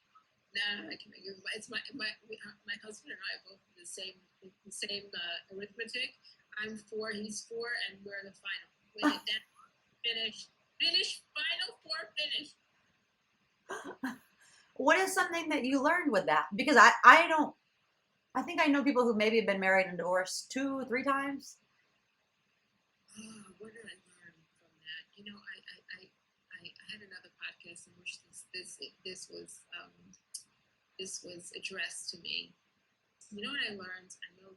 Speaker 2: No, I can make it. It's my husband and I are both the same arithmetic. I'm 4, he's 4, and we're the final. We did that. Finish. Final 4. Finish.
Speaker 1: What is something that you learned with that? Because I think I know people who maybe have been married and divorced 2, 3 times.
Speaker 2: What did I learn from that? I had another podcast in which this was addressed to me. You know what I learned? I know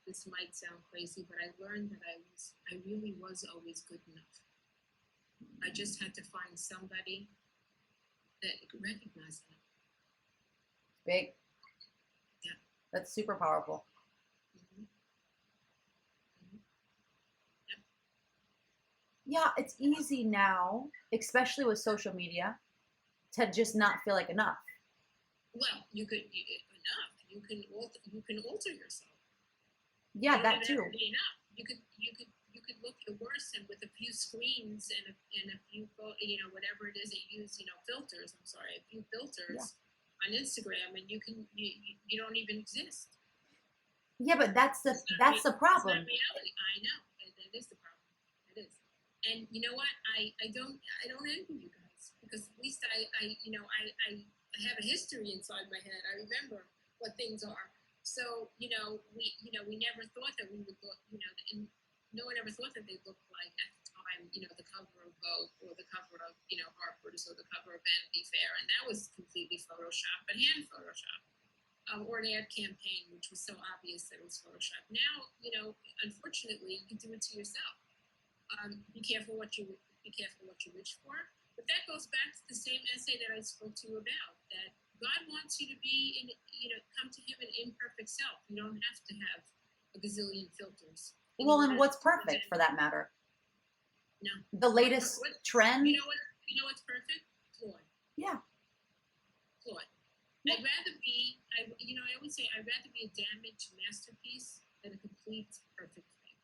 Speaker 2: this might sound crazy, but I learned that I really was always good enough. I just had to find somebody that could recognize that.
Speaker 1: Big.
Speaker 2: Yeah.
Speaker 1: That's super powerful.
Speaker 2: Mm-hmm. Mm-hmm.
Speaker 1: Yeah, it's easy now, especially with social media, to just not feel like enough.
Speaker 2: Well, you can alter yourself.
Speaker 1: Yeah, that too.
Speaker 2: Be enough. You could look your worst, and with a few screens and a few whatever it is they use, filters. I'm sorry, a few filters on Instagram, and you don't even exist.
Speaker 1: Yeah, but that's the problem.
Speaker 2: It's not reality. I know that is the problem. It is. And you know what? I don't envy you guys, because at least I have a history inside my head. I remember what things are. So we never thought that we would look, and no one ever thought that they'd look like at the time, the cover of Vogue, or the cover of Harper's, or the cover of Vanity Fair, and that was completely photoshopped, but hand photoshopped. or an ad campaign, which was so obvious that it was Photoshop. Now, unfortunately, you can do it to yourself. Be careful what you wish for. But that goes back to the same essay that I spoke to you about. That God wants you to be come to Him in imperfect self. You don't have to have a gazillion filters.
Speaker 1: Well, and what's perfect for that matter?
Speaker 2: No.
Speaker 1: The latest trend.
Speaker 2: You know what's perfect? Flawed.
Speaker 1: Yeah.
Speaker 2: Flawed. I always say I'd rather be a damaged masterpiece than a complete perfect thing.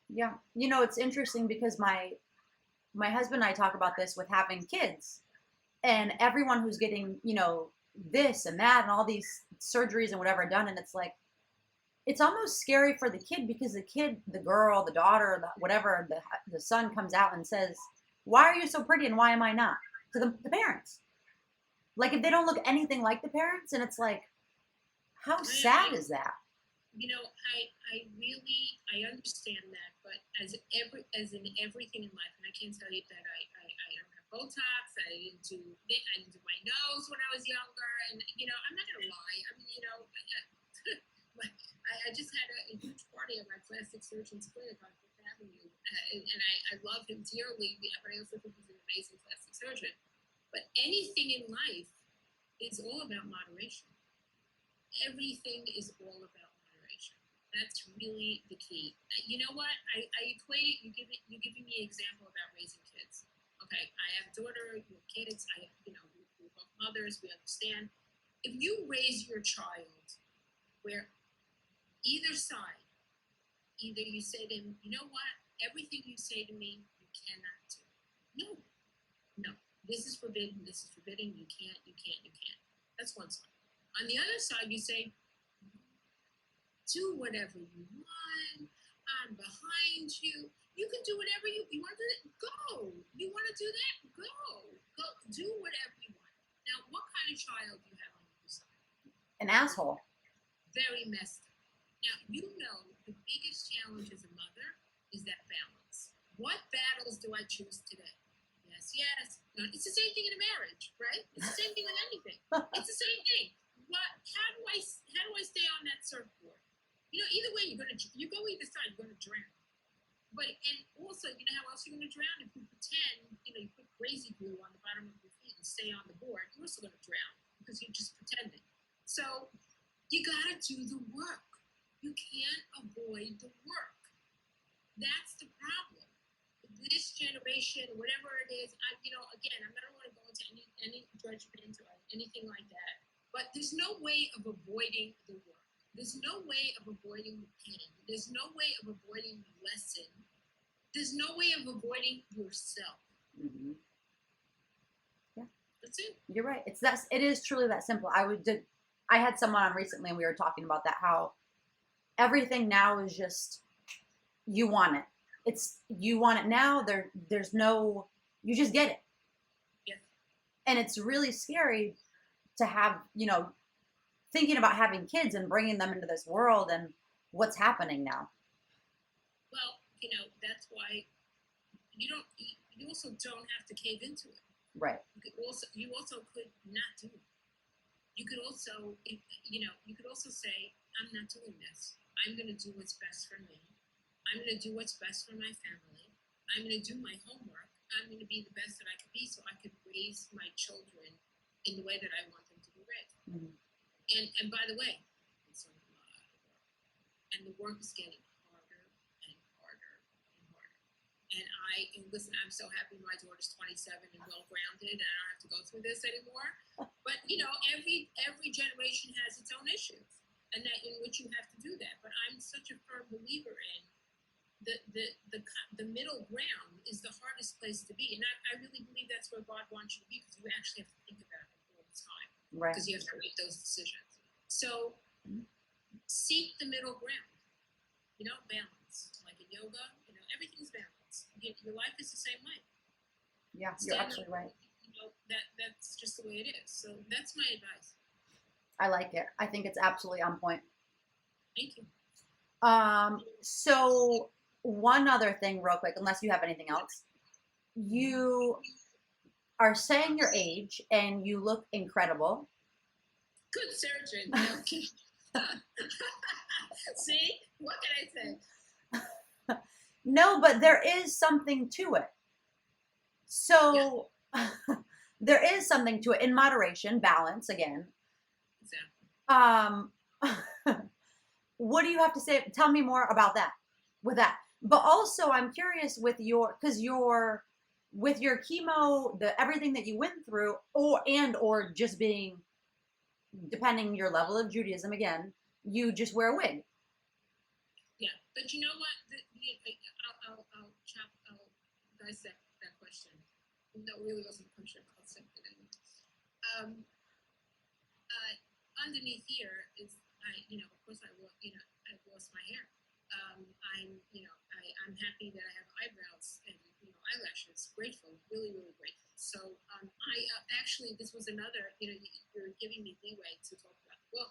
Speaker 1: Yeah. It's interesting because my husband and I talk about this with having kids, and everyone who's getting, this and that and all these surgeries and whatever done, and it's like, it's almost scary for the kid because the kid, the girl, the daughter, whatever, the son comes out and says, "Why are you so pretty and why am I not?" to the parents. Like, if they don't look anything like the parents, and it's like, how sad is that?
Speaker 2: I understand that, but as in everything in life, and I can tell you that I don't have Botox, I didn't do my nose when I was younger, and I'm not gonna lie. I mean, I just had a huge party at my plastic surgeon's clinic on Fifth Avenue, and I love him dearly, but I also think he's an amazing plastic surgeon. But anything in life is all about moderation. Everything is all about moderation. That's really the key. You know what? I equate it. You're giving me an example about raising kids. Okay, I have a daughter. You have kids. We're both mothers. We understand. If you raise your child where either side, either you say to him, you know what? Everything you say to me, you cannot do. No. This is forbidden. This is forbidden. You can't. That's one side. On the other side, you say, do whatever you want. I'm behind you. You can do whatever you want to do. That, go. You want to do that? Go. Do whatever you want. Now, what kind of child do you have on the other side?
Speaker 1: An asshole.
Speaker 2: Very messed up. Now, the biggest challenge as a mother is that balance. What battles do I choose today? Yes. No, it's the same thing in a marriage, right? It's the same thing with anything. It's the same thing. How do I stay on that surfboard? Either way, you go either side, you're gonna drown. And also, how else you're gonna drown? If you pretend, you put crazy glue on the bottom of your feet and stay on the board, you're also gonna drown because you're just pretending. So you gotta do the work. You can't avoid the work. That's the problem. This generation, whatever it is, again, I don't want to go into any judgment or anything like that. But there's no way of avoiding the work. There's no way of avoiding the pain. There's no way of avoiding the lesson. There's no way of avoiding yourself.
Speaker 1: Mm-hmm. Yeah,
Speaker 2: that's it.
Speaker 1: You're right. It is truly that simple. I had someone on recently, and we were talking about that, how everything now is just, you want it. You want it now. There's no, you just get it.
Speaker 2: Yeah.
Speaker 1: And it's really scary to have, thinking about having kids and bringing them into this world and what's happening now.
Speaker 2: Well, that's why you also don't have to cave into it.
Speaker 1: Right.
Speaker 2: You also could not do it. You could also, you could also say, I'm not doing this. I'm going to do what's best for me. I'm going to do what's best for my family. I'm going to do my homework. I'm going to be the best that I could be so I could raise my children in the way that I want them to be raised. Mm-hmm. And by the way, it's a lot of work. And the work is getting harder and harder and harder. And listen, I'm so happy my daughter's 27 and well-grounded and I don't have to go through this anymore. But, every generation has its own issues and that in which you have to do that. But I'm such a firm believer in the middle ground is the hardest place to be. And I really believe that's where God wants you to be because you actually have to think about it all the time.
Speaker 1: Right.
Speaker 2: Because you have to make those decisions. So seek the middle ground. Balance. Like in yoga, everything's balanced. Your life is the same way.
Speaker 1: Yeah, you're absolutely right.
Speaker 2: That's just the way it is. So that's my advice.
Speaker 1: I like it. I think it's absolutely on point.
Speaker 2: Thank you.
Speaker 1: So one other thing real quick, unless you have anything else, you are saying your age and you look incredible.
Speaker 2: good surgeon. Okay. See, what can I say?
Speaker 1: No, but there is something to it. So there is something to it in moderation, balance again.
Speaker 2: Exactly.
Speaker 1: What do you have to say? Tell me more about that with that. But also I'm curious with with your chemo, the everything that you went through, or just being, depending your level of Judaism again, you just wear a wig.
Speaker 2: Yeah, but you know what? I'll dissect that question. No, it really wasn't a question. I'll dissect it anyway. Underneath here is, of course, I've lost my hair. I'm happy that I have eyebrows and eyelashes. Grateful, really, really grateful. So actually, this was another. You're giving me leeway to talk about. Well,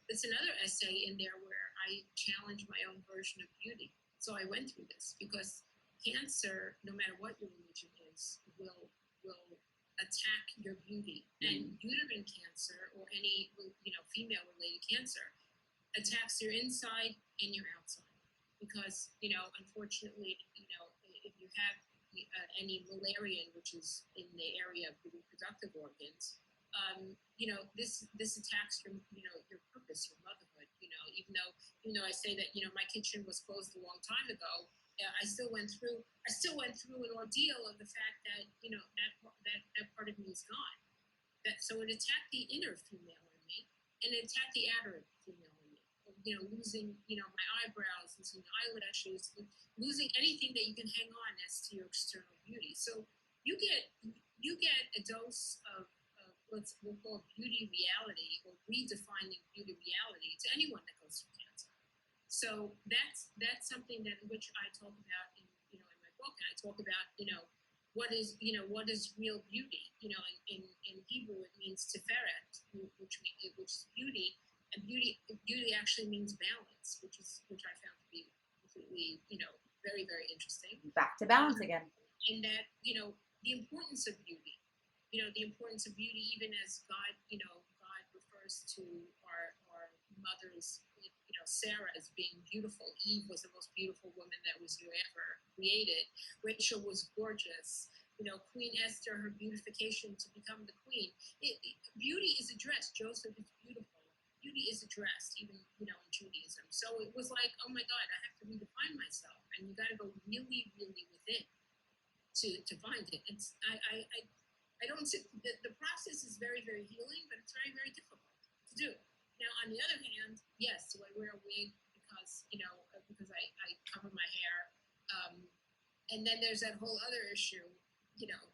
Speaker 2: it's another essay in there where I challenge my own version of beauty. So I went through this because cancer, no matter what your religion is, will attack your beauty. And uterine cancer or any female related cancer attacks your inside and your outside. Because unfortunately, if you have any malarian, which is in the area of the reproductive organs, this attacks your purpose, your motherhood. Even though I say that my kitchen was closed a long time ago, I still went through an ordeal of the fact that that part of me is gone. So it attacked the inner female in me, and it attacked the outer female in me. Losing my eyebrows, losing eyelashes, losing anything that you can hang on as to your external beauty. So you get a dose of we'll call beauty reality, or redefining beauty reality to anyone that goes through cancer. So that's something that which I talk about in my book, and I talk about what is real beauty. In Hebrew it means tiferet, which is beauty, and beauty actually means balance, which I found to be completely very, very interesting.
Speaker 1: Back to balance again.
Speaker 2: And that the importance of beauty. The importance of beauty, even as God refers to our mothers, Sarah as being beautiful. Eve was the most beautiful woman that was ever created. Rachel was gorgeous. Queen Esther, her beautification to become the queen. Beauty is addressed. Joseph is beautiful. Beauty is addressed, even in Judaism. So it was like, oh my God, I have to redefine myself, and you got to go really, really within to find it. It's I don't see the process is very, very healing, but it's very, very difficult to do. Now, on the other hand, yes, do I wear a wig because I cover my hair, and then there's that whole other issue.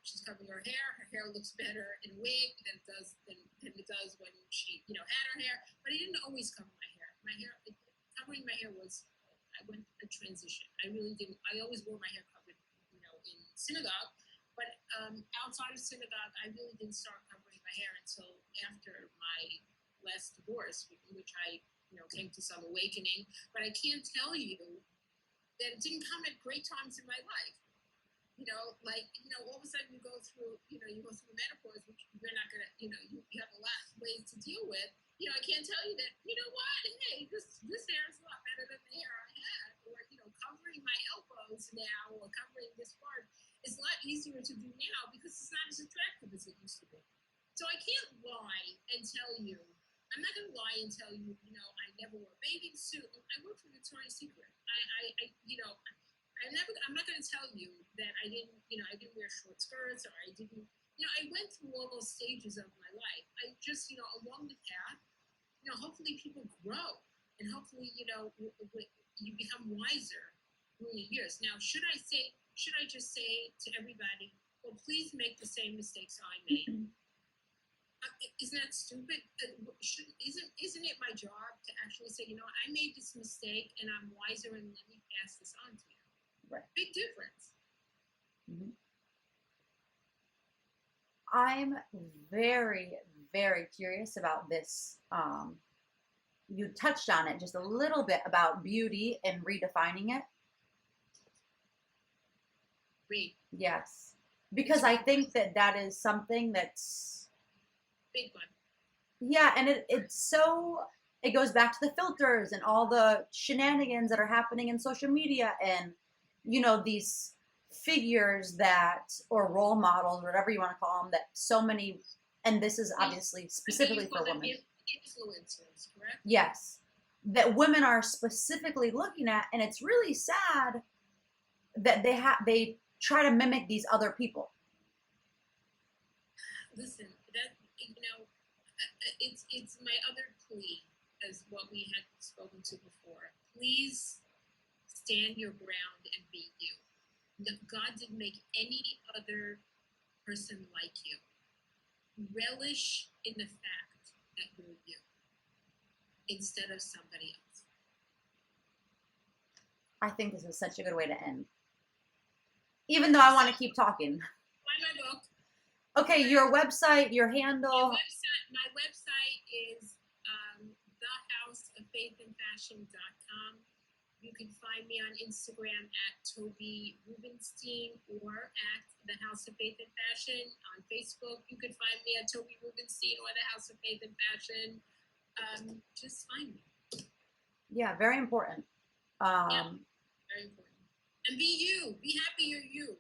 Speaker 2: She's covering her hair. Her hair looks better in a wig than it does when she had her hair. But I didn't always cover my hair. Covering my hair was, I went through a transition. I really didn't. I always wore my hair covered, in synagogue. But outside of synagogue, I really didn't start covering my hair until after my last divorce, in which I, came to some awakening. But I can't tell you that it didn't come at great times in my life. All of a sudden you go through menopause, which you're not gonna, you have a lot of ways to deal with. I can't tell you that, hey, this hair is a lot better than the hair I had, or covering my elbows now, or covering this part is a lot easier to do now because it's not as attractive as it used to be. So I can't lie and tell you. I'm not going to lie and tell you, I never wore a bathing suit. I worked for Victoria's Secret. I'm not going to tell you that I didn't wear short skirts, or I didn't. I went through all those stages of my life. I just, along the path, hopefully people grow, and hopefully, you become wiser through the years. Now, should I just say to everybody, well, please make the same mistakes I made? Isn't that stupid? Isn't it my job to actually say, I made this mistake and I'm wiser, and let me pass this on to you?
Speaker 1: Right.
Speaker 2: Big difference.
Speaker 1: Mm-hmm. I'm very, very curious about this. You touched on it just a little bit about beauty and redefining it.
Speaker 2: Read.
Speaker 1: Yes. Because I think that is something that's
Speaker 2: big one.
Speaker 1: Yeah, and it goes back to the filters and all the shenanigans that are happening in social media, and these figures or role models, whatever you want to call them, that so many, and this is obviously specifically for women.
Speaker 2: Influencers, correct?
Speaker 1: Yes, that women are specifically looking at, and it's really sad that they try to mimic these other people.
Speaker 2: Listen, that it's my other plea, as what we had spoken to before. Please stand your ground and be you. God didn't make any other person like you. Relish in the fact that you're you instead of somebody else.
Speaker 1: I think this is such a good way to end. Even though I want to keep talking.
Speaker 2: Buy my book.
Speaker 1: Okay, your website, your handle.
Speaker 2: My website is thehouseoffaithandfashion.com. You can find me on Instagram at Tobi Rubinstein or at The House of Faith and Fashion. On Facebook, you can find me at Tobi Rubinstein or The House of Faith and Fashion. Just find me.
Speaker 1: Yeah, very important.
Speaker 2: Yeah, very important. And be you. Be happy you're you.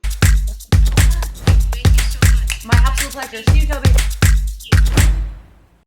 Speaker 2: Thank you so much.
Speaker 1: My absolute pleasure. See you, Tobi.